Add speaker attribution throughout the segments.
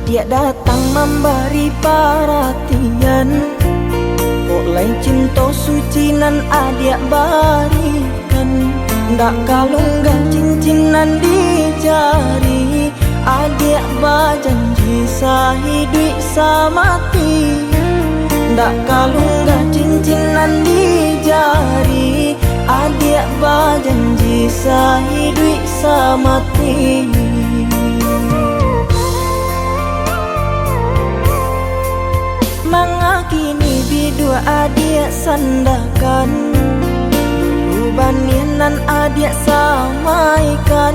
Speaker 1: Dia datang memberi perhatian, oleh cinta suci nan adik barikan. Ndak kalunggan cincinan di jari, adik berjanji sehidup semati. Ndak kalunggan cincinan di jari, adik berjanji sehidup semati. Mengakini bidua adik sandakan, banian adik samaikan.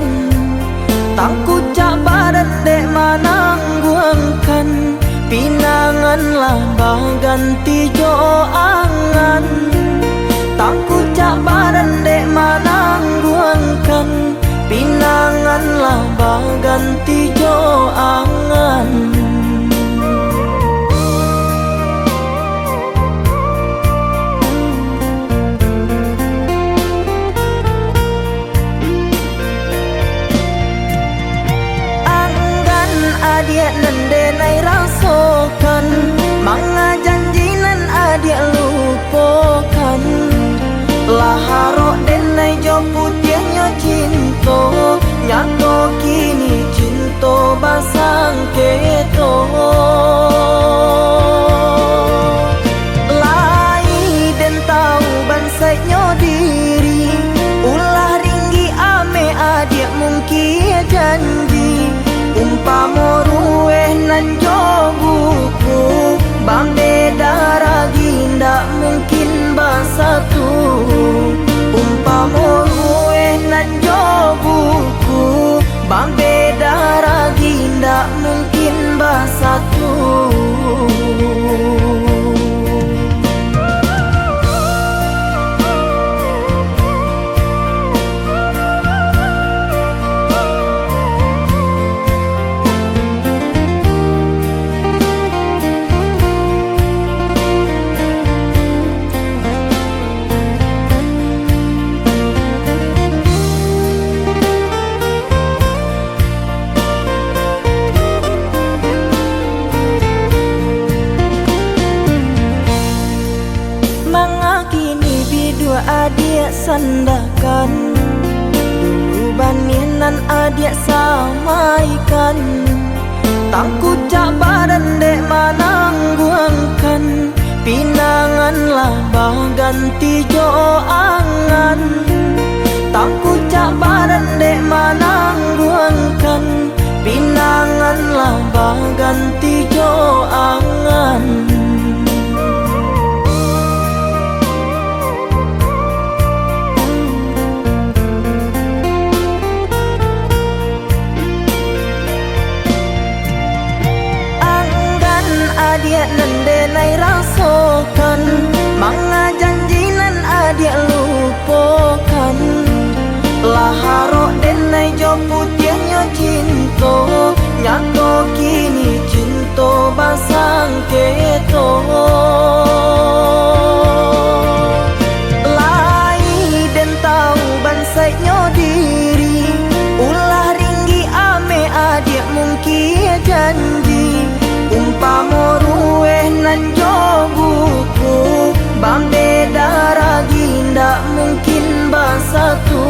Speaker 1: Tangku cak badan dek manangguangkan, pinanganlah baganti jo angan. Tangku cak badan dek manangguangkan, pinanganlah baganti jo angan. Adik nendenai rasakan, manga janji nan adik lupakan. Laharok denai jo putihnya cinta, nyato kini cinta basang keto. Lai den tahu bansainya diri, ulah ringgi ame adik mungkin janji. Umpama rueh nan jo buku, bambeda ragi ndak mungkin bersatu. Umpama rueh nan jo buku, bambeda ragi ndak mungkin bersatu. Adik sandakan, dulu banian nan adik samaikan. Tangku cak badan dek manangguangkan, pinanganlah baganti jo angan. Tangku cak badan dek manangguangkan, pinanganlah baganti jo angan. Adik nendenai rasakan, manga janji nan adik lupakan. Laharok denai jo putihnya cinta, nyato kini cinta basang keto. Lai den tahu bansainya diri, ulah ringgi ame adik mungkin janji. Umpama rueh nan jo buku, bambeda ragi ndak mungkin bersatu.